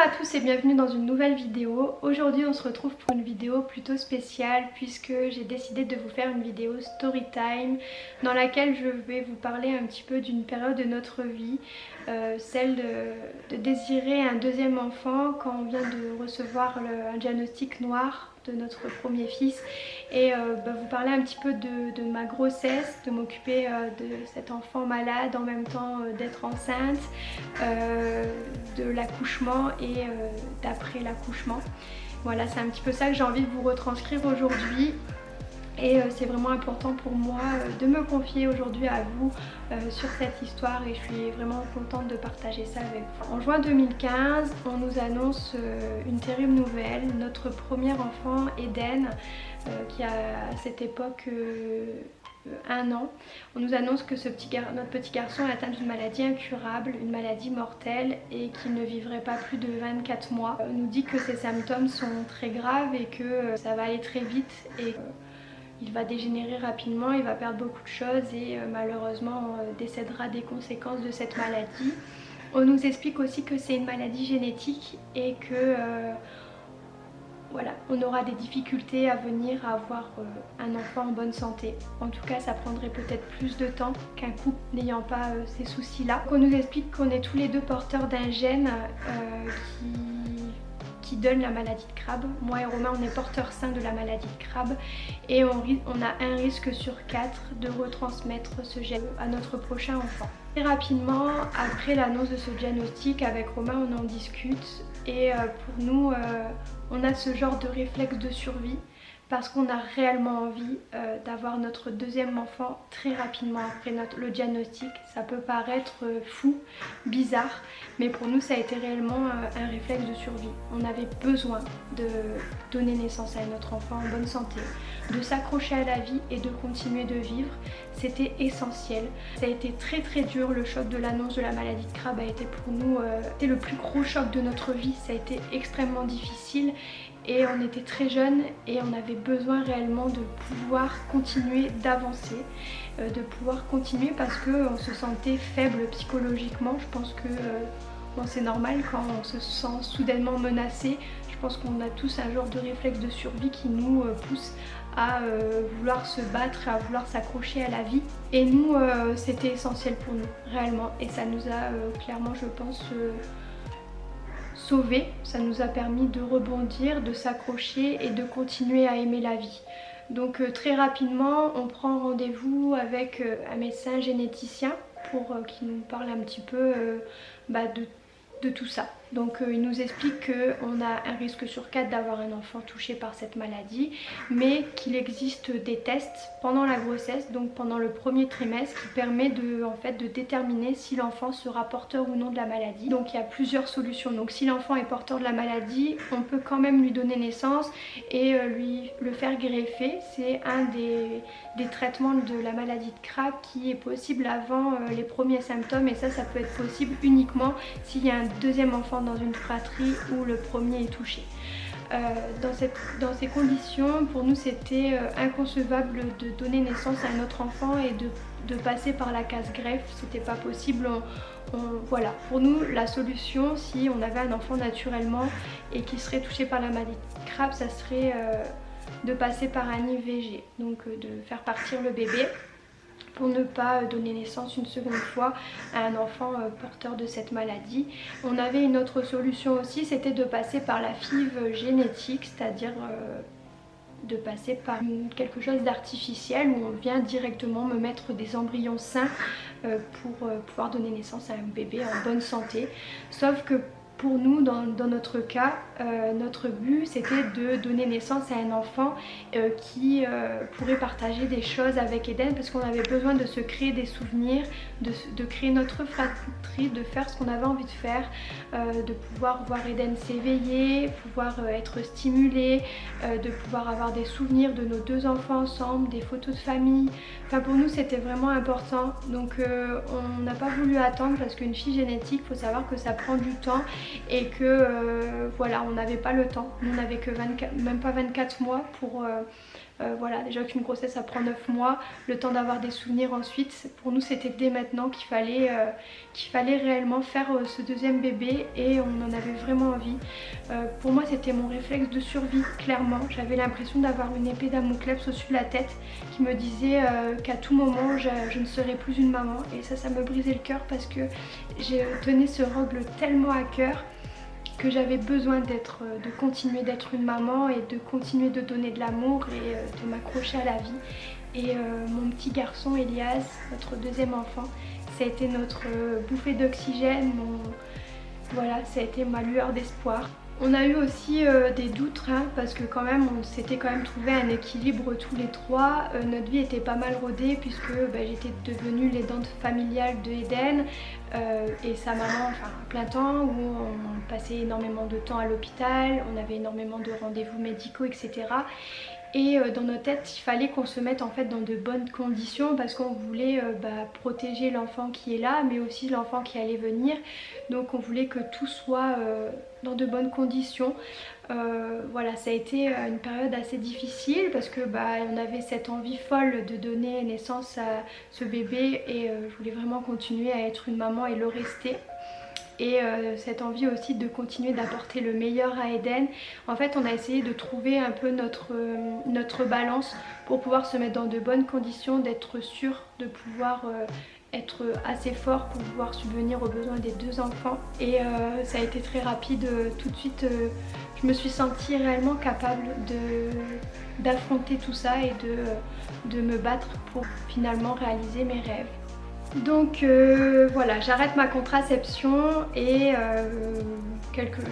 à tous et bienvenue dans une nouvelle vidéo. Aujourd'hui on se retrouve pour une vidéo plutôt spéciale puisque j'ai décidé de vous faire une vidéo story time dans laquelle je vais vous parler un petit peu d'une période de notre vie, celle de désirer un deuxième enfant quand on vient de recevoir un diagnostic noir de notre premier fils et vous parler un petit peu de ma grossesse, de m'occuper de cet enfant malade en même temps d'être enceinte, de l'accouchement et d'après l'accouchement. Voilà, c'est un petit peu ça que j'ai envie de vous retranscrire aujourd'hui. Et c'est vraiment important pour moi de me confier aujourd'hui à vous sur cette histoire et je suis vraiment contente de partager ça avec vous. En juin 2015, on nous annonce une terrible nouvelle. Notre premier enfant, Eden, qui a à cette époque 1 an, on nous annonce que notre petit garçon est atteint d'une maladie incurable, une maladie mortelle et qu'il ne vivrait pas plus de 24 mois. On nous dit que ses symptômes sont très graves et que ça va aller très vite et il va dégénérer rapidement, il va perdre beaucoup de choses et malheureusement décédera des conséquences de cette maladie. On nous explique aussi que c'est une maladie génétique et que voilà, on aura des difficultés à venir à avoir un enfant en bonne santé. En tout cas, ça prendrait peut-être plus de temps qu'un couple n'ayant pas ces soucis-là. On nous explique qu'on est tous les deux porteurs d'un gène qui donne la maladie de Crabbe. Moi et Romain, on est porteurs sains de la maladie de Crabbe et on a un risque sur 4 de retransmettre ce gène à notre prochain enfant. Très rapidement, après l'annonce de ce diagnostic, avec Romain, on en discute et pour nous, on a ce genre de réflexe de survie parce qu'on a réellement envie d'avoir notre deuxième enfant très rapidement après le diagnostic. Ça peut paraître fou, bizarre, mais pour nous ça a été réellement un réflexe de survie. On avait besoin de donner naissance à notre enfant en bonne santé, de s'accrocher à la vie et de continuer de vivre. C'était essentiel. Ça a été très très dur, le choc de l'annonce de la maladie de Crabbe a été pour nous le plus gros choc de notre vie. Ça a été extrêmement difficile. Et on était très jeunes et on avait besoin réellement de pouvoir continuer d'avancer, de pouvoir continuer parce qu'on se sentait faible psychologiquement. Je pense que c'est normal quand on se sent soudainement menacé. Je pense qu'on a tous un genre de réflexe de survie qui nous pousse à vouloir se battre, à vouloir s'accrocher à la vie. Et nous, c'était essentiel pour nous, réellement. Et ça nous a clairement, je pense, sauvé. Ça nous a permis de rebondir, de s'accrocher et de continuer à aimer la vie. Donc très rapidement, on prend rendez-vous avec un médecin généticien pour qu'il nous parle un petit peu de tout ça. Donc il nous explique qu'on a un risque sur 4 d'avoir un enfant touché par cette maladie, mais qu'il existe des tests pendant la grossesse, donc pendant le premier trimestre, qui permet de déterminer si l'enfant sera porteur ou non de la maladie. Donc il y a plusieurs solutions. Donc si l'enfant est porteur de la maladie, on peut quand même lui donner naissance et lui le faire greffer. C'est un des traitements de la maladie de Crabbe qui est possible avant les premiers symptômes, et ça peut être possible uniquement s'il y a un deuxième enfant dans une fratrie où le premier est touché. Dans ces conditions, pour nous c'était inconcevable de donner naissance à un autre enfant et de passer par la case greffe. C'était pas possible. Voilà, pour nous la solution, si on avait un enfant naturellement et qui serait touché par la maladie de Crabbe, ça serait de passer par un IVG, donc de faire partir le bébé pour ne pas donner naissance une seconde fois à un enfant porteur de cette maladie. On avait une autre solution aussi, c'était de passer par la FIV génétique, c'est-à-dire de passer par quelque chose d'artificiel où on vient directement me mettre des embryons sains pour pouvoir donner naissance à un bébé en bonne santé. Sauf que pour nous, dans notre cas, notre but c'était de donner naissance à un enfant qui pourrait partager des choses avec Eden, parce qu'on avait besoin de se créer des souvenirs, de créer notre fratrie, de faire ce qu'on avait envie de faire, de pouvoir voir Eden s'éveiller, pouvoir être stimulé, de pouvoir avoir des souvenirs de nos 2 enfants ensemble, des photos de famille. Enfin, pour nous c'était vraiment important. Donc on n'a pas voulu attendre parce qu'une FIV génétique, il faut savoir que ça prend du temps et que voilà, on n'avait pas le temps. Nous on n'avait que même pas 24 mois pour voilà, déjà qu'une grossesse ça prend 9 mois, le temps d'avoir des souvenirs ensuite. Pour nous c'était dès maintenant qu'il fallait réellement faire ce deuxième bébé et on en avait vraiment envie. Pour moi c'était mon réflexe de survie, clairement. J'avais l'impression d'avoir une épée Damoclès au-dessus de la tête qui me disait qu'à tout moment je ne serais plus une maman, et ça me brisait le cœur parce que j'ai tenu ce rôle tellement à cœur que j'avais besoin de continuer d'être une maman et de continuer de donner de l'amour et de m'accrocher à la vie. Et mon petit garçon Elias, notre deuxième enfant, ça a été notre bouffée d'oxygène, voilà, ça a été ma lueur d'espoir. On a eu aussi des doutes parce que quand même on s'était quand même trouvé un équilibre tous les trois. Notre vie était pas mal rodée puisque j'étais devenue l'aidante familiale de Eden et sa maman, enfin plein temps, où on passait énormément de temps à l'hôpital, on avait énormément de rendez-vous médicaux, etc. Et dans notre tête il fallait qu'on se mette en fait dans de bonnes conditions parce qu'on voulait protéger l'enfant qui est là mais aussi l'enfant qui allait venir. Donc on voulait que tout soit dans de bonnes conditions. Voilà, ça a été une période assez difficile parce que on avait cette envie folle de donner naissance à ce bébé et je voulais vraiment continuer à être une maman et le rester. Et cette envie aussi de continuer d'apporter le meilleur à Eden. En fait on a essayé de trouver un peu notre balance pour pouvoir se mettre dans de bonnes conditions, d'être sûr de pouvoir être assez fort pour pouvoir subvenir aux besoins des deux enfants. Et ça a été très rapide, tout de suite je me suis sentie réellement capable d'affronter tout ça et de me battre pour finalement réaliser mes rêves. Donc voilà, j'arrête ma contraception et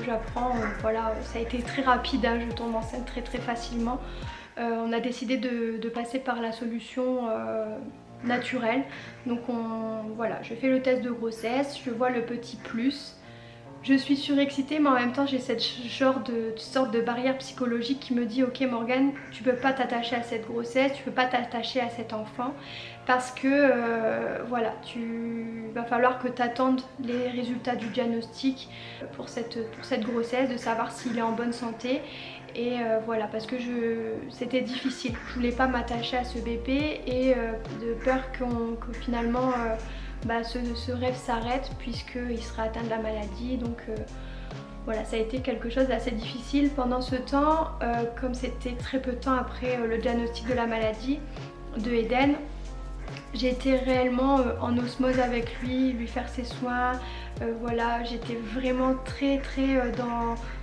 j'apprends, voilà, ça a été très rapide, je tombe enceinte très très facilement. On a décidé de passer par la solution naturelle. Donc voilà, je fais le test de grossesse, je vois le petit plus. Je suis surexcitée mais en même temps j'ai cette sorte de barrière psychologique qui me dit ok Morgane, tu peux pas t'attacher à cette grossesse, tu peux pas t'attacher à cet enfant parce que voilà, va falloir que tu attendes les résultats du diagnostic pour cette grossesse, de savoir s'il est en bonne santé. Et voilà, parce que c'était difficile, je voulais pas m'attacher à ce bébé et de peur que finalement ce rêve s'arrête puisqu'il sera atteint de la maladie. Donc voilà, ça a été quelque chose d'assez difficile pendant ce temps. Comme c'était très peu de temps après le diagnostic de la maladie de Eden, j'ai été réellement en osmose avec lui faire ses soins. Voilà, j'étais vraiment très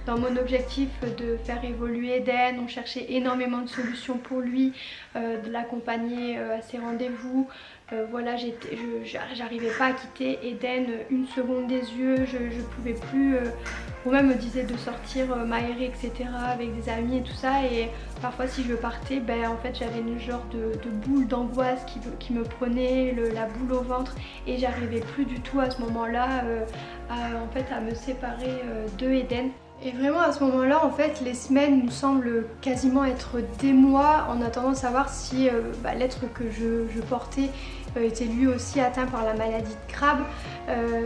dans mon objectif de faire évoluer Eden. On cherchait énormément de solutions pour lui, de l'accompagner à ses rendez-vous. Voilà, j'arrivais pas à quitter Eden une seconde des yeux, je pouvais plus. Romain me disait de sortir m'aérer, etc. avec des amis et tout ça, et parfois si je partais, en fait j'avais une genre de boule d'angoisse qui me prenait, la boule au ventre, et j'arrivais plus du tout à ce moment-là à me séparer de Eden. Et vraiment à ce moment-là, en fait, les semaines nous semblent quasiment être des mois en attendant de savoir si l'être que je portais était lui aussi atteint par la maladie de Crabbe.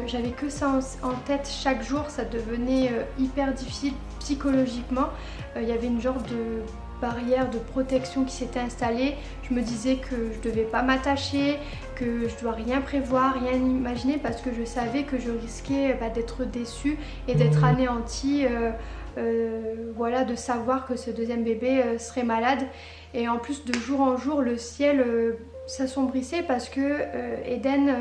J'avais que ça en tête chaque jour, ça devenait hyper difficile psychologiquement. Il y avait une genre de barrière de protection qui s'était installée. Je me disais que je devais pas m'attacher, que je dois rien prévoir, rien imaginer parce que je savais que je risquais d'être déçue et d'être anéantie, voilà, de savoir que ce deuxième bébé serait malade. Et en plus de jour en jour le ciel s'assombrissait parce que Eden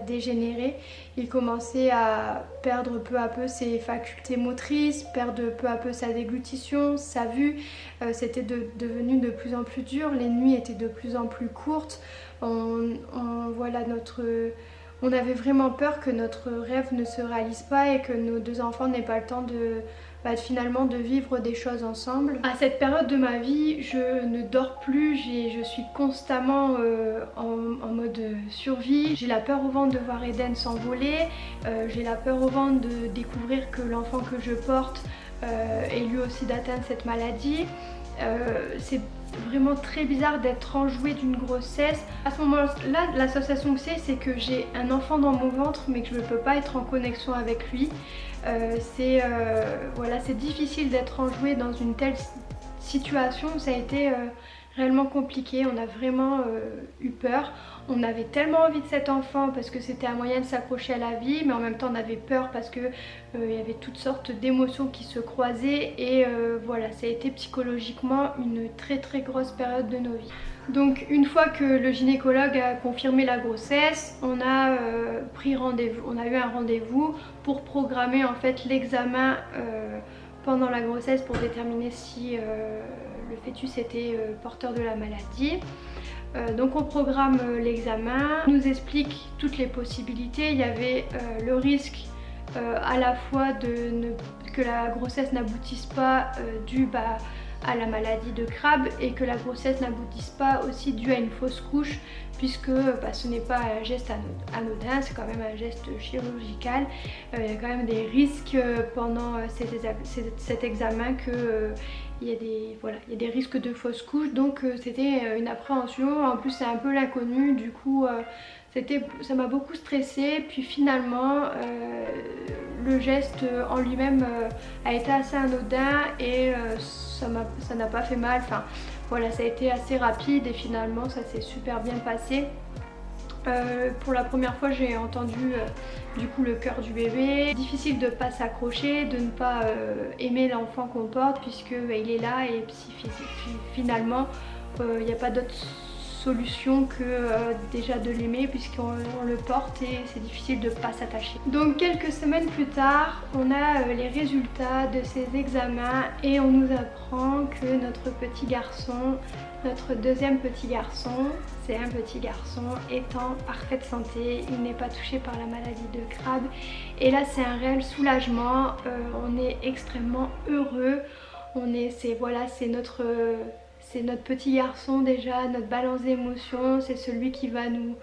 dégénérait. Il commençait à perdre peu à peu ses facultés motrices, perdre peu à peu sa déglutition, sa vue. C'était devenu de plus en plus dur, les nuits étaient de plus en plus courtes. Voilà, on avait vraiment peur que notre rêve ne se réalise pas et que nos deux enfants n'aient pas le temps finalement de vivre des choses ensemble. À cette période de ma vie, je ne dors plus, je suis constamment en mode survie. J'ai la peur au ventre de voir Eden s'envoler, j'ai la peur au ventre de découvrir que l'enfant que je porte est lui aussi d'atteindre cette maladie. C'est vraiment très bizarre d'être enjouée d'une grossesse. À ce moment-là, la sensation que c'est que j'ai un enfant dans mon ventre mais que je ne peux pas être en connexion avec lui. Voilà, c'est difficile d'être enjoué dans une telle situation. Ça a été réellement compliqué, on a vraiment eu peur. On avait tellement envie de cet enfant parce que c'était un moyen de s'accrocher à la vie, mais en même temps on avait peur parce que il y avait toutes sortes d'émotions qui se croisaient et voilà, ça a été psychologiquement une très très grosse période de nos vies. Donc une fois que le gynécologue a confirmé la grossesse, on a pris rendez-vous, on a eu un rendez-vous pour programmer en fait l'examen pendant la grossesse pour déterminer si le fœtus était porteur de la maladie. Donc on programme l'examen, on nous explique toutes les possibilités. Il y avait le risque à la fois que la grossesse n'aboutisse pas dû à la maladie de Crabbe et que la grossesse n'aboutisse pas aussi dû à une fausse couche, puisque ce n'est pas un geste anodin, c'est quand même un geste chirurgical. Il y a quand même des risques pendant cet examen que il y a des risques de fausse couche, donc c'était une appréhension. En plus c'est un peu l'inconnu, du coup ça m'a beaucoup stressée. Puis finalement le geste en lui-même a été assez anodin et ça n'a pas fait mal. Enfin voilà, ça a été assez rapide et finalement ça s'est super bien passé. Pour la première fois j'ai entendu du coup le cœur du bébé. Difficile de ne pas s'accrocher, de ne pas aimer l'enfant qu'on porte puisque il est là et finalement il n'y a pas d'autre solution que déjà de l'aimer puisqu'on le porte et c'est difficile de ne pas s'attacher. Donc quelques semaines plus tard, on a les résultats de ces examens et on nous apprend que notre petit garçon, notre deuxième petit garçon, c'est un petit garçon, est en parfaite santé, il n'est pas touché par la maladie de Crabbe et là c'est un réel soulagement. On est extrêmement heureux, c'est notre petit garçon déjà, notre balance d'émotions, c'est celui qui va nous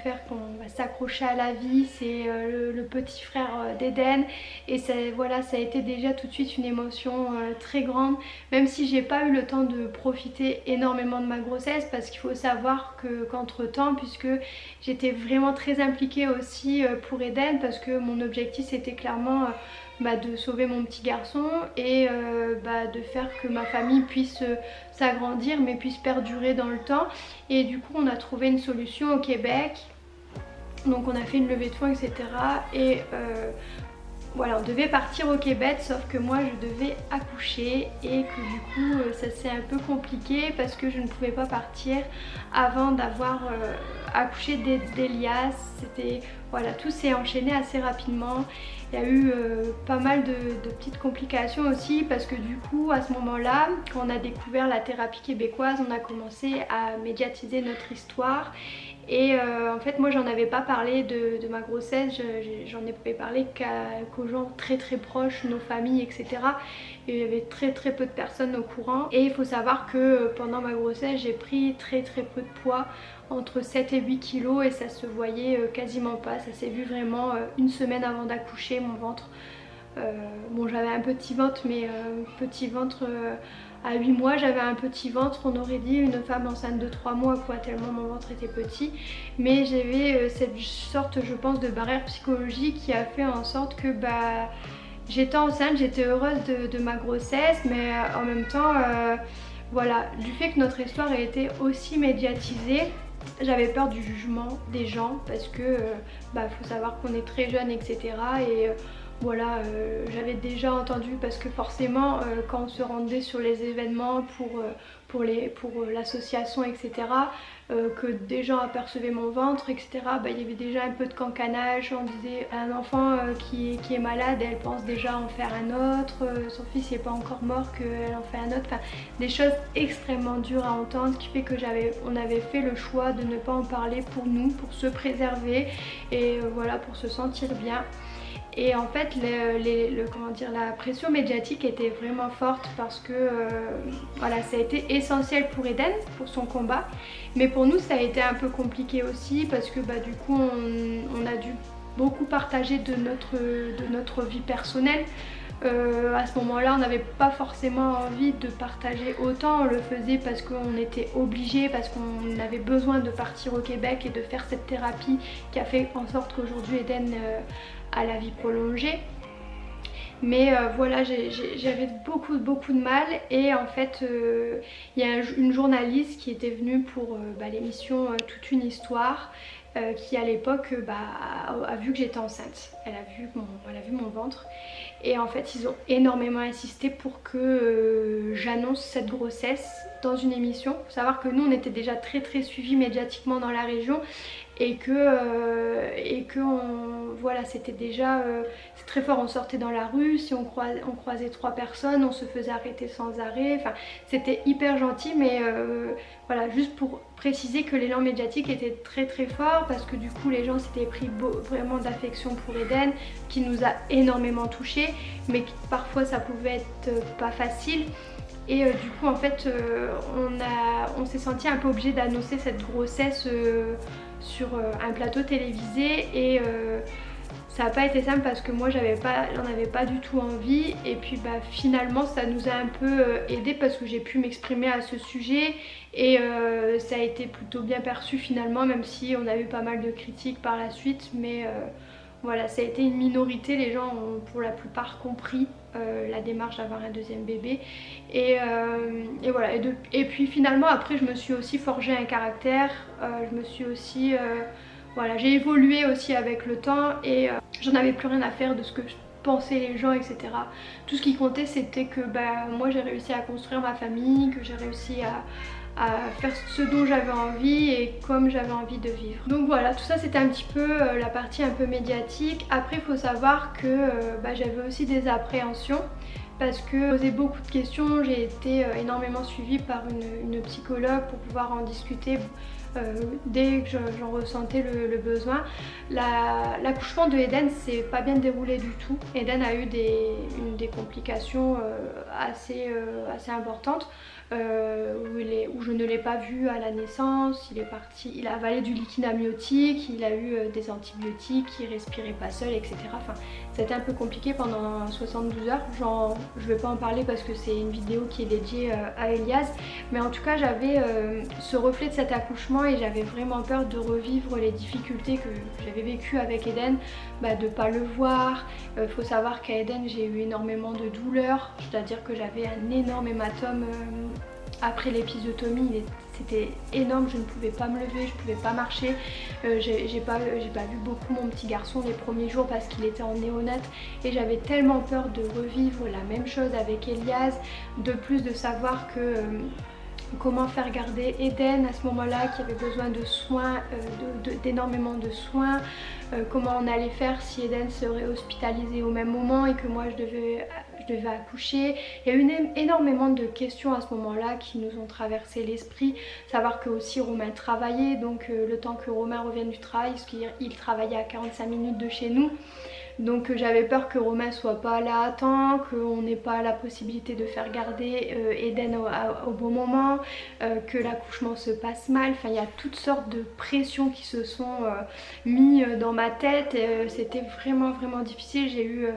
faire qu'on va s'accrocher à la vie, c'est le petit frère d'Eden et voilà, ça a été déjà tout de suite une émotion très grande, même si j'ai pas eu le temps de profiter énormément de ma grossesse parce qu'il faut savoir qu'entre temps, puisque j'étais vraiment très impliquée aussi pour Eden parce que mon objectif c'était clairement de sauver mon petit garçon et de faire que ma famille puisse s'agrandir mais puisse perdurer dans le temps. Et du coup on a trouvé une solution au Québec, donc on a fait une levée de fonds etc. Et voilà, on devait partir au Québec, sauf que moi je devais accoucher et que du coup ça s'est un peu compliqué parce que je ne pouvais pas partir avant d'avoir accouché d'Elias. C'était voilà, tout s'est enchaîné assez rapidement. Il y a eu pas mal de petites complications aussi parce que du coup à ce moment-là, quand on a découvert la thérapie québécoise, on a commencé à médiatiser notre histoire. Et en fait moi j'en avais pas parlé de ma grossesse, j'en ai parlé qu'aux gens très très proches, nos familles etc. Et il y avait très très peu de personnes au courant. Et il faut savoir que pendant ma grossesse j'ai pris très très peu de poids, entre 7 et 8 kilos, et ça se voyait quasiment pas. Ça s'est vu vraiment une semaine avant d'accoucher, mon ventre. Bon j'avais un petit ventre mais petit ventre... À 8 mois j'avais un petit ventre, on aurait dit une femme enceinte de 3 mois quoi, tellement mon ventre était petit. Mais j'avais cette sorte je pense de barrière psychologique qui a fait en sorte que j'étais enceinte, j'étais heureuse de ma grossesse, mais en même temps voilà, du fait que notre histoire a été aussi médiatisée, j'avais peur du jugement des gens parce que faut savoir qu'on est très jeune etc. Et voilà, j'avais déjà entendu parce que forcément quand on se rendait sur les événements pour l'association etc. Que des gens apercevaient mon ventre etc. Il y avait déjà un peu de cancanage, on disait un enfant qui est malade, elle pense déjà en faire un autre, son fils n'est pas encore mort qu'elle en fait un autre, enfin des choses extrêmement dures à entendre, ce qui fait que on avait fait le choix de ne pas en parler pour nous, pour se préserver et voilà, pour se sentir bien. Et en fait la pression médiatique était vraiment forte parce que voilà, ça a été essentiel pour Eden, pour son combat, mais pour nous ça a été un peu compliqué aussi parce que du coup on a dû beaucoup partager de notre vie personnelle. À ce moment-là on n'avait pas forcément envie de partager autant, on le faisait parce qu'on était obligé, parce qu'on avait besoin de partir au Québec et de faire cette thérapie qui a fait en sorte qu'aujourd'hui Eden a la vie prolongée. Mais voilà, j'avais beaucoup de mal et en fait il y a une journaliste qui était venue pour l'émission Toute une histoire qui à l'époque a vu que j'étais enceinte. Elle a vu mon ventre et en fait ils ont énormément insisté pour que j'annonce cette grossesse dans une émission. Faut savoir que nous on était déjà très suivis médiatiquement dans la région et que voilà, c'était déjà c'est très fort, on sortait dans la rue, si on croisait 3 personnes, on se faisait arrêter sans arrêt, enfin c'était hyper gentil, mais voilà, juste pour préciser que l'élan médiatique était très fort parce que du coup les gens s'étaient pris vraiment d'affection pour Eden, qui nous a énormément touchés, mais parfois ça pouvait être pas facile. Et du coup en fait on s'est senti un peu obligé d'annoncer cette grossesse sur un plateau télévisé et ça n'a pas été simple parce que moi j'en avais pas du tout envie et puis finalement ça nous a un peu aidé parce que j'ai pu m'exprimer à ce sujet et ça a été plutôt bien perçu finalement, même si on a eu pas mal de critiques par la suite, mais voilà, ça a été une minorité, les gens ont pour la plupart compris la démarche d'avoir un deuxième bébé et voilà, et puis finalement après je me suis aussi forgé un caractère, je me suis aussi voilà, j'ai évolué aussi avec le temps et j'en avais plus rien à faire de ce que pensaient les gens, etc. Tout ce qui comptait c'était que moi j'ai réussi à construire ma famille, que j'ai réussi à faire ce dont j'avais envie et comme j'avais envie de vivre. Donc voilà, tout ça c'était un petit peu la partie un peu médiatique. Après il faut savoir que j'avais aussi des appréhensions parce que je posais beaucoup de questions, j'ai été énormément suivie par une psychologue pour pouvoir en discuter dès que j'en ressentais le besoin. L'accouchement de Eden s'est pas bien déroulé du tout. Eden a eu des complications assez importantes. Où je ne l'ai pas vu à la naissance, il a avalé du liquide amniotique, il a eu des antibiotiques, il respirait pas seul, etc. Enfin, c'était un peu compliqué pendant 72 heures. Je vais pas en parler parce que c'est une vidéo qui est dédiée à Elias, mais en tout cas j'avais ce reflet de cet accouchement et j'avais vraiment peur de revivre les difficultés que j'avais vécues avec Eden, de pas le voir. Faut savoir qu'à Eden j'ai eu énormément de douleurs, c'est-à-dire que j'avais un énorme hématome après l'épisiotomie, c'était énorme, je ne pouvais pas me lever, je ne pouvais pas marcher. J'ai pas vu beaucoup mon petit garçon les premiers jours parce qu'il était en néonat et j'avais tellement peur de revivre la même chose avec Elias, de plus de savoir que comment faire garder Eden à ce moment-là qui avait besoin de soins, d'énormément de soins, comment on allait faire si Eden serait hospitalisé au même moment et que moi je devais accoucher. Il y a eu énormément de questions à ce moment-là qui nous ont traversé l'esprit. Savoir que aussi Romain travaillait, donc le temps que Romain revienne du travail, parce qu'il travaillait à 45 minutes de chez nous. Donc j'avais peur que Romain soit pas là à temps, qu'on n'ait pas la possibilité de faire garder Eden au bon moment, que l'accouchement se passe mal. Enfin il y a toutes sortes de pressions qui se sont mis dans ma tête. C'était vraiment difficile, j'ai eu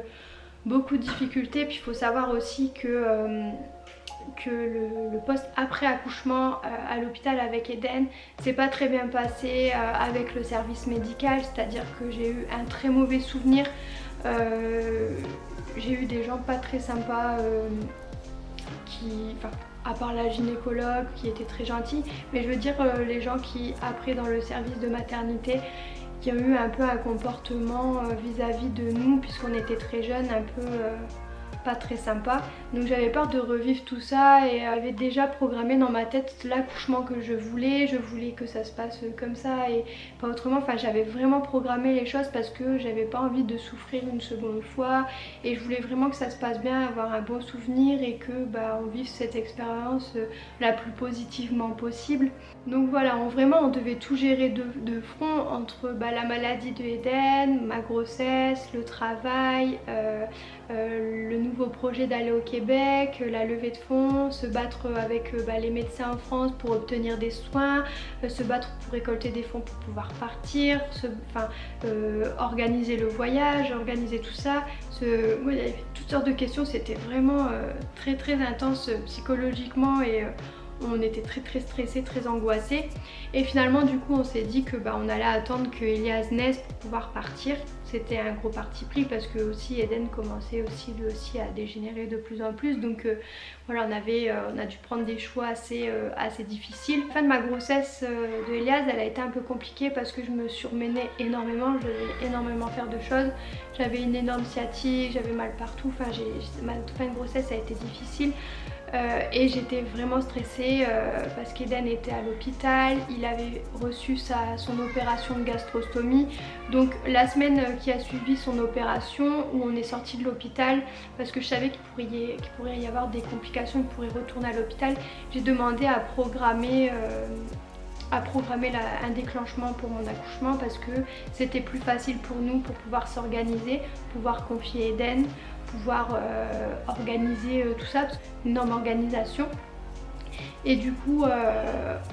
beaucoup de difficultés. Puis il faut savoir aussi que le poste après accouchement à l'hôpital avec Eden s'est pas très bien passé avec le service médical, c'est-à-dire que j'ai eu un très mauvais souvenir. J'ai eu des gens pas très sympas à part la gynécologue qui était très gentille, mais je veux dire les gens qui après dans le service de maternité qui ont eu un peu un comportement vis-à-vis de nous puisqu'on était très jeunes, un peu pas très sympa. Donc j'avais peur de revivre tout ça et j'avais déjà programmé dans ma tête l'accouchement que je voulais que ça se passe comme ça et pas autrement. Enfin j'avais vraiment programmé les choses parce que j'avais pas envie de souffrir une seconde fois et je voulais vraiment que ça se passe bien, avoir un bon souvenir et que on vive cette expérience la plus positivement possible. Donc voilà, on devait tout gérer de front entre la maladie de Eden, ma grossesse, le travail, le nouveau projet d'aller au Québec, la levée de fonds, se battre avec les médecins en France pour obtenir des soins, se battre pour récolter des fonds pour pouvoir partir, organiser le voyage, organiser tout ça. Il y avait toutes sortes de questions, c'était vraiment très intense psychologiquement et On était très stressés, très angoissés. Et finalement du coup on s'est dit que on allait attendre que Elias naisse pour pouvoir partir. C'était un gros parti pris parce que aussi Eden commençait aussi lui aussi à dégénérer de plus en plus. Donc voilà, on a dû prendre des choix assez difficiles. La fin de ma grossesse de Elias, elle a été un peu compliquée parce que je me surmenais énormément, je devais énormément faire de choses. J'avais une énorme sciatique, j'avais mal partout, enfin ma fin de grossesse a été difficile. Et j'étais vraiment stressée parce qu'Eden était à l'hôpital, il avait reçu son opération de gastrostomie. Donc la semaine qui a suivi son opération, où on est sorti de l'hôpital, parce que je savais qu'il pourrait y avoir des complications, qu'il pourrait retourner à l'hôpital, j'ai demandé à programmer un déclenchement pour mon accouchement parce que c'était plus facile pour nous pour pouvoir s'organiser, pouvoir confier Eden, pouvoir organiser tout ça, une énorme organisation. Et du coup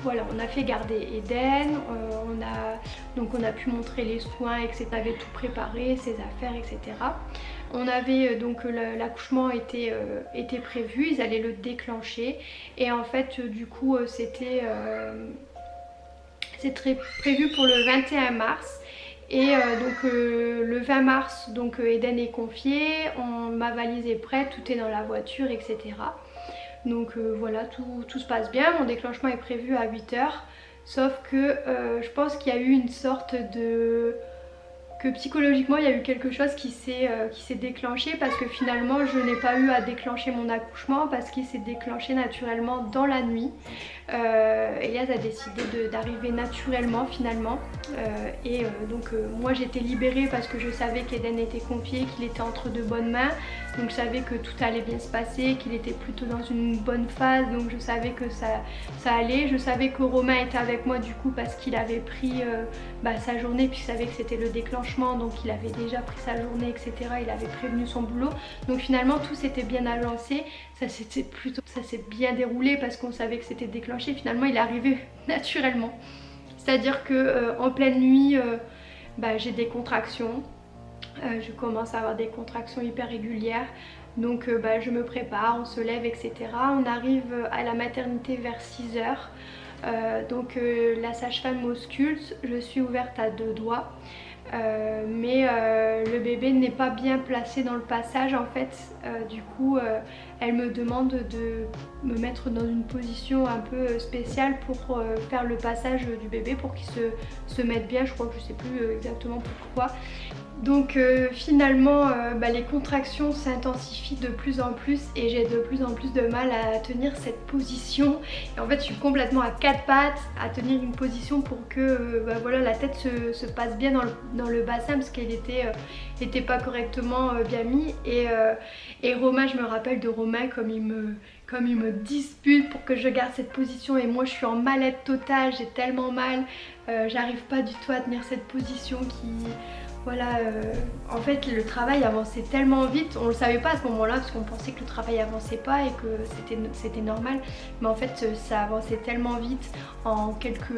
voilà, on a fait garder Eden, on a pu montrer les soins, etc. On avait tout préparé, ses affaires, etc. On avait donc l'accouchement était prévu, ils allaient le déclencher et en fait du coup c'était prévu pour le 21 mars. Et donc le 20 mars, donc Eden est confié, ma valise est prête, tout est dans la voiture, etc. Donc voilà, tout se passe bien. Mon déclenchement est prévu à 8 h. Sauf que je pense qu'il y a eu une sorte de... que psychologiquement il y a eu quelque chose qui s'est déclenché parce que finalement je n'ai pas eu à déclencher mon accouchement parce qu'il s'est déclenché naturellement dans la nuit. Elias a décidé d'arriver naturellement finalement donc moi j'étais libérée parce que je savais qu'Eden était confié, qu'il était entre de bonnes mains, donc je savais que tout allait bien se passer, qu'il était plutôt dans une bonne phase, donc je savais que ça allait. Je savais que Romain était avec moi du coup parce qu'il avait pris sa journée, puis il savait que c'était le déclenchement, donc il avait déjà pris sa journée, etc. Il avait prévenu son boulot, donc finalement tout s'était bien agencé, ça s'est bien déroulé parce qu'on savait que c'était déclenché. Finalement il est arrivé naturellement, c'est à dire que en pleine nuit j'ai des contractions, je commence à avoir des contractions hyper régulières, donc je me prépare, on se lève, etc. On arrive à la maternité vers 6 h. Donc la sage-femme m'ausculte, je suis ouverte à 2 doigts. Mais le bébé n'est pas bien placé dans le passage en fait, du coup elle me demande de me mettre dans une position un peu spéciale pour faire le passage du bébé pour qu'il se mette bien, je crois que je sais plus exactement pourquoi. Donc finalement les contractions s'intensifient de plus en plus et j'ai de plus en plus de mal à tenir cette position. Et en fait je suis complètement à 4 pattes à tenir une position pour que voilà, la tête se passe bien dans le bassin parce qu'elle était pas correctement bien mis. Et Romain, je me rappelle de Romain comme il me dispute pour que je garde cette position et moi je suis en mal-être totale, j'ai tellement mal, j'arrive pas du tout à tenir cette position qui... Voilà, en fait le travail avançait tellement vite, on le savait pas à ce moment là parce qu'on pensait que le travail avançait pas et que c'était normal, mais en fait ça avançait tellement vite. En quelques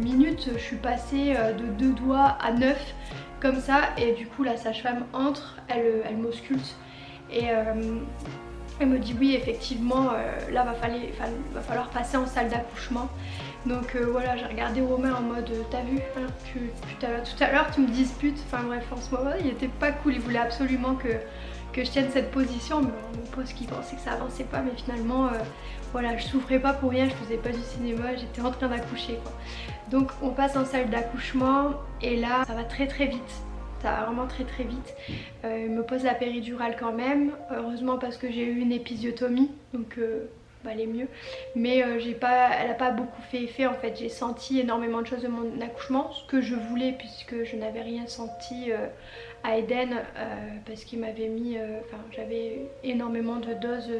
minutes je suis passée de 2 doigts à 9 comme ça, et du coup la sage-femme entre, elle m'ausculte et elle me dit oui effectivement là va falloir passer en salle d'accouchement. Donc voilà, j'ai regardé Romain en mode t'as vu, hein, tout à l'heure tu me disputes, enfin bref, en ce moment il était pas cool, il voulait absolument que je tienne cette position, mais on pense qu'il pensait que ça avançait pas, mais finalement voilà, je souffrais pas pour rien, je faisais pas du cinéma, j'étais en train d'accoucher quoi. Donc on passe en salle d'accouchement et là ça va très vite. Ça va vraiment très vite. Il me pose la péridurale quand même, heureusement parce que j'ai eu une épisiotomie, donc elle est mieux. Mais elle n'a pas beaucoup fait effet en fait. J'ai senti énormément de choses de mon accouchement, ce que je voulais puisque je n'avais rien senti à Eden parce qu'il m'avait mis, j'avais énormément de doses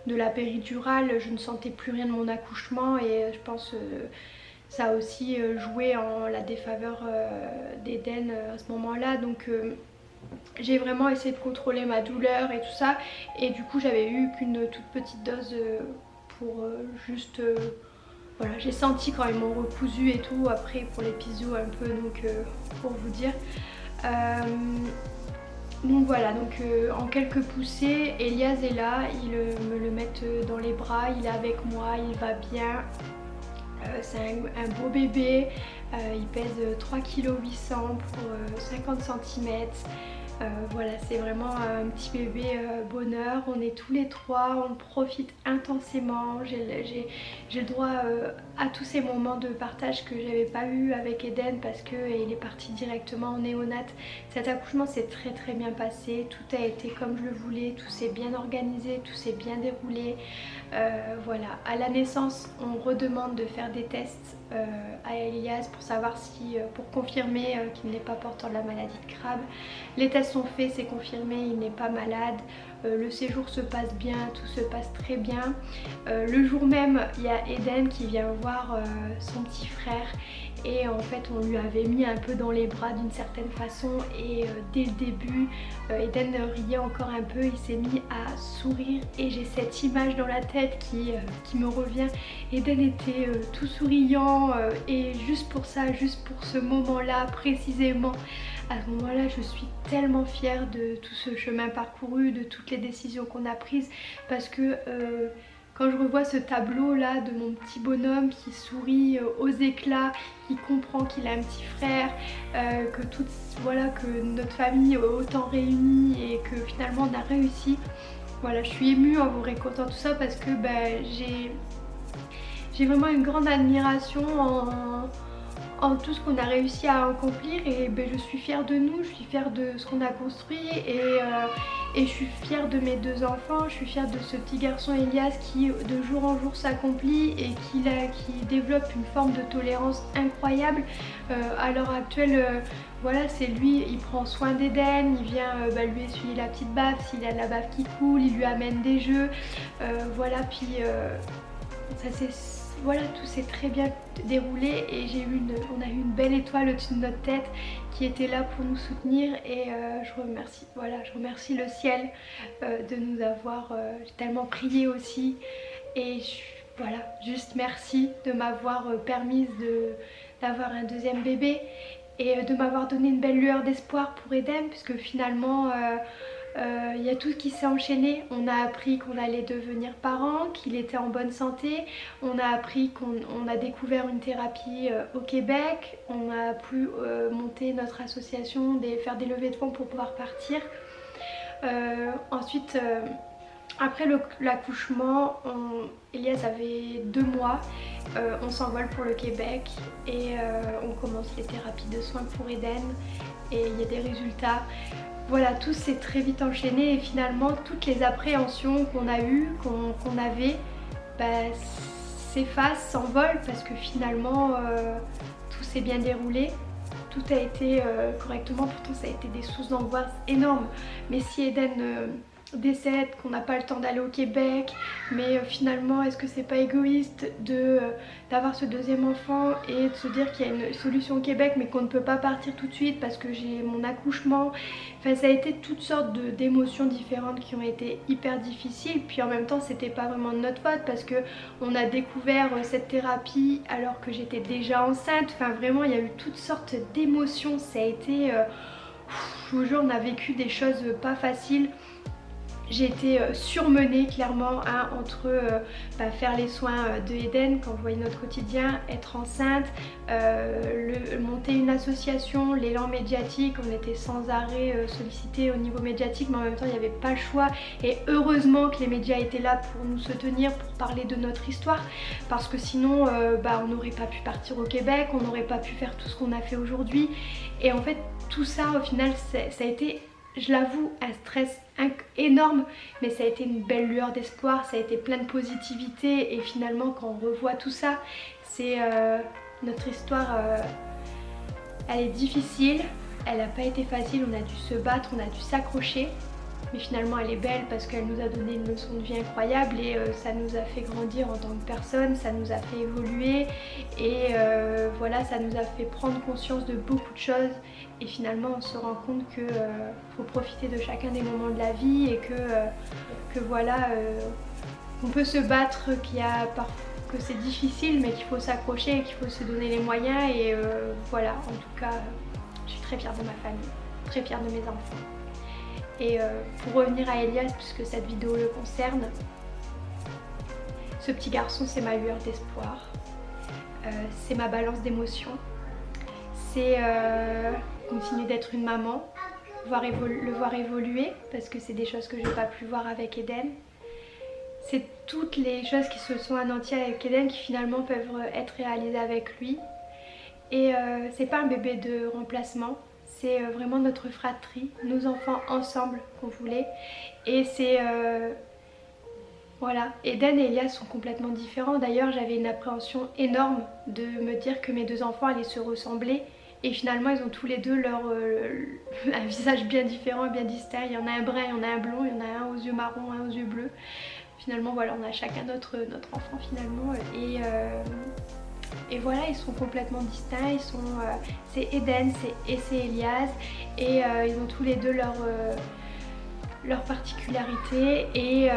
de la péridurale, je ne sentais plus rien de mon accouchement et je pense ça a aussi joué en la défaveur d'Eden à ce moment-là. Donc j'ai vraiment essayé de contrôler ma douleur et tout ça, et du coup j'avais eu qu'une toute petite dose pour juste voilà, j'ai senti quand ils m'ont recousu et tout après pour l'épisio un peu, donc pour vous dire Donc voilà, en quelques poussées, Elias est là, ils me le mettent dans les bras, il est avec moi, il va bien. C'est un beau bébé, il pèse 3,8 kg pour 50 cm. Voilà, c'est vraiment un petit bébé bonheur. On est tous les trois, on profite intensément. J'ai le droit à tous ces moments de partage que j'avais pas eu avec Eden parce qu'il est parti directement en néonat. Cet accouchement s'est très bien passé, tout a été comme je le voulais, tout s'est bien organisé, tout s'est bien déroulé. Voilà, à la naissance on redemande de faire des tests à Elias pour savoir si, pour confirmer qu'il n'est pas porteur de la maladie de Crabbe. Les tests sont faits, c'est confirmé, il n'est pas malade. Le séjour se passe bien, tout se passe très bien. Le jour même, il y a Eden qui vient voir son petit frère et en fait on lui avait mis un peu dans les bras d'une certaine façon et dès le début Eden riait encore un peu, il s'est mis à sourire et j'ai cette image dans la tête qui me revient. Eden était tout souriant et juste pour ça, juste pour ce moment là précisément, à ce moment là je suis tellement fière de tout ce chemin parcouru, de toutes les décisions qu'on a prises parce que quand je revois ce tableau là de mon petit bonhomme qui sourit aux éclats, qui comprend qu'il a un petit frère, que notre famille est autant réunie et que finalement on a réussi. Voilà, je suis émue en vous racontant tout ça parce que j'ai vraiment une grande admiration en tout ce qu'on a réussi à accomplir et je suis fière de nous, je suis fière de ce qu'on a construit et je suis fière de mes deux enfants, je suis fière de ce petit garçon Elias qui de jour en jour s'accomplit et qui développe une forme de tolérance incroyable. À l'heure actuelle, voilà, c'est lui, il prend soin d'Eden, il vient lui essuyer la petite bave, s'il a de la bave qui coule, il lui amène des jeux, voilà, puis ça c'est... Voilà, tout s'est très bien déroulé et on a eu une belle étoile au-dessus de notre tête qui était là pour nous soutenir et je remercie le ciel de nous avoir, j'ai tellement prié aussi et voilà, juste merci de m'avoir permise d'avoir un deuxième bébé et de m'avoir donné une belle lueur d'espoir pour Eden puisque finalement il y a tout qui s'est enchaîné. On a appris qu'on allait devenir parents, qu'il était en bonne santé. On a appris qu'on a découvert une thérapie au Québec. On a pu monter notre association, faire des levées de fonds pour pouvoir partir. Ensuite, après l'accouchement, Elias avait 2 mois. On s'envole pour le Québec et on commence les thérapies de soins pour Eden et il y a des résultats. Voilà, tout s'est très vite enchaîné et finalement toutes les appréhensions qu'on a eues, qu'on avait, s'effacent, s'envolent parce que finalement tout s'est bien déroulé. Tout a été correctement, pourtant ça a été des sources d'angoisse énormes. Mais si Eden décède, qu'on n'a pas le temps d'aller au Québec, mais finalement est-ce que c'est pas égoïste d'avoir ce deuxième enfant et de se dire qu'il y a une solution au Québec mais qu'on ne peut pas partir tout de suite parce que j'ai mon accouchement. Enfin ça a été toutes sortes d'émotions différentes qui ont été hyper difficiles, puis en même temps c'était pas vraiment de notre faute parce que on a découvert cette thérapie alors que j'étais déjà enceinte. Enfin vraiment il y a eu toutes sortes d'émotions, ça a été je vous jure on a vécu des choses pas faciles. J'ai été surmenée clairement entre faire les soins de Eden quand vous voyez notre quotidien, être enceinte, monter une association, l'élan médiatique, on était sans arrêt sollicités au niveau médiatique mais en même temps il n'y avait pas le choix et heureusement que les médias étaient là pour nous soutenir, pour parler de notre histoire parce que sinon on n'aurait pas pu partir au Québec, on n'aurait pas pu faire tout ce qu'on a fait aujourd'hui et en fait tout ça au final ça a été, je l'avoue, un stress énorme mais ça a été une belle lueur d'espoir, ça a été plein de positivité et finalement quand on revoit tout ça, c'est notre histoire, elle est difficile, elle n'a pas été facile, on a dû se battre, on a dû s'accrocher mais finalement elle est belle parce qu'elle nous a donné une leçon de vie incroyable et ça nous a fait grandir en tant que personne, ça nous a fait évoluer et voilà, ça nous a fait prendre conscience de beaucoup de choses et finalement on se rend compte que faut profiter de chacun des moments de la vie et que voilà, on peut se battre, que c'est difficile mais qu'il faut s'accrocher et qu'il faut se donner les moyens et voilà, en tout cas je suis très fière de ma famille, très fière de mes enfants. Et pour revenir à Elias, puisque cette vidéo le concerne, ce petit garçon c'est ma lueur d'espoir, c'est ma balance d'émotions, c'est continuer d'être une maman, le voir évoluer parce que c'est des choses que je n'ai pas pu voir avec Eden. C'est toutes les choses qui se sont anéanties avec Eden qui finalement peuvent être réalisées avec lui. Et c'est pas un bébé de remplacement, c'est vraiment notre fratrie, nos enfants ensemble qu'on voulait. Et c'est... voilà, Eden et Elias sont complètement différents. D'ailleurs j'avais une appréhension énorme de me dire que mes deux enfants allaient se ressembler. Et finalement ils ont tous les deux un visage bien différent et bien distinct. Il y en a un brun, il y en a un blond, il y en a un aux yeux marrons, un aux yeux bleus. Finalement voilà, on a chacun notre enfant finalement. Et voilà, ils sont complètement distincts. C'est Eden et c'est Elias. Et ils ont tous les deux leur particularité. Et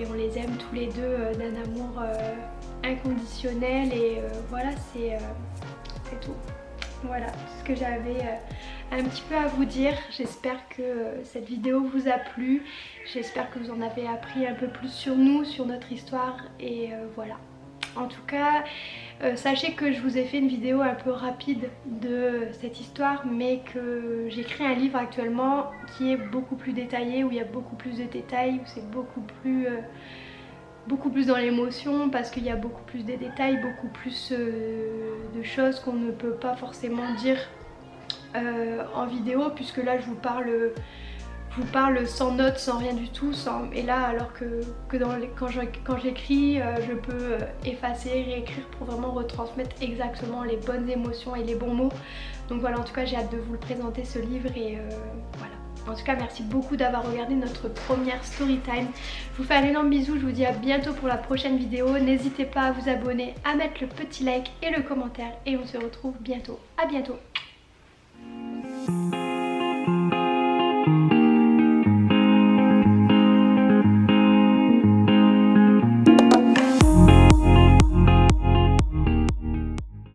on les aime tous les deux d'un amour inconditionnel. Et voilà, c'est tout. Voilà ce que j'avais un petit peu à vous dire. J'espère que cette vidéo vous a plu. J'espère que vous en avez appris un peu plus sur nous, sur notre histoire. Et voilà. En tout cas, sachez que je vous ai fait une vidéo un peu rapide de cette histoire, mais que j'écris un livre actuellement qui est beaucoup plus détaillé, où il y a beaucoup plus de détails, où c'est beaucoup plus dans l'émotion, parce qu'il y a beaucoup plus de détails, beaucoup plus de choses qu'on ne peut pas forcément dire en vidéo, puisque là je vous parle sans notes, sans rien du tout, et là alors que quand j'écris, je peux effacer, réécrire pour vraiment retransmettre exactement les bonnes émotions et les bons mots. Donc voilà, en tout cas j'ai hâte de vous le présenter ce livre et voilà. En tout cas merci beaucoup d'avoir regardé notre première story time. Je vous fais un énorme bisou, je vous dis à bientôt pour la prochaine vidéo. N'hésitez pas à vous abonner, à mettre le petit like et le commentaire et on se retrouve bientôt. À bientôt.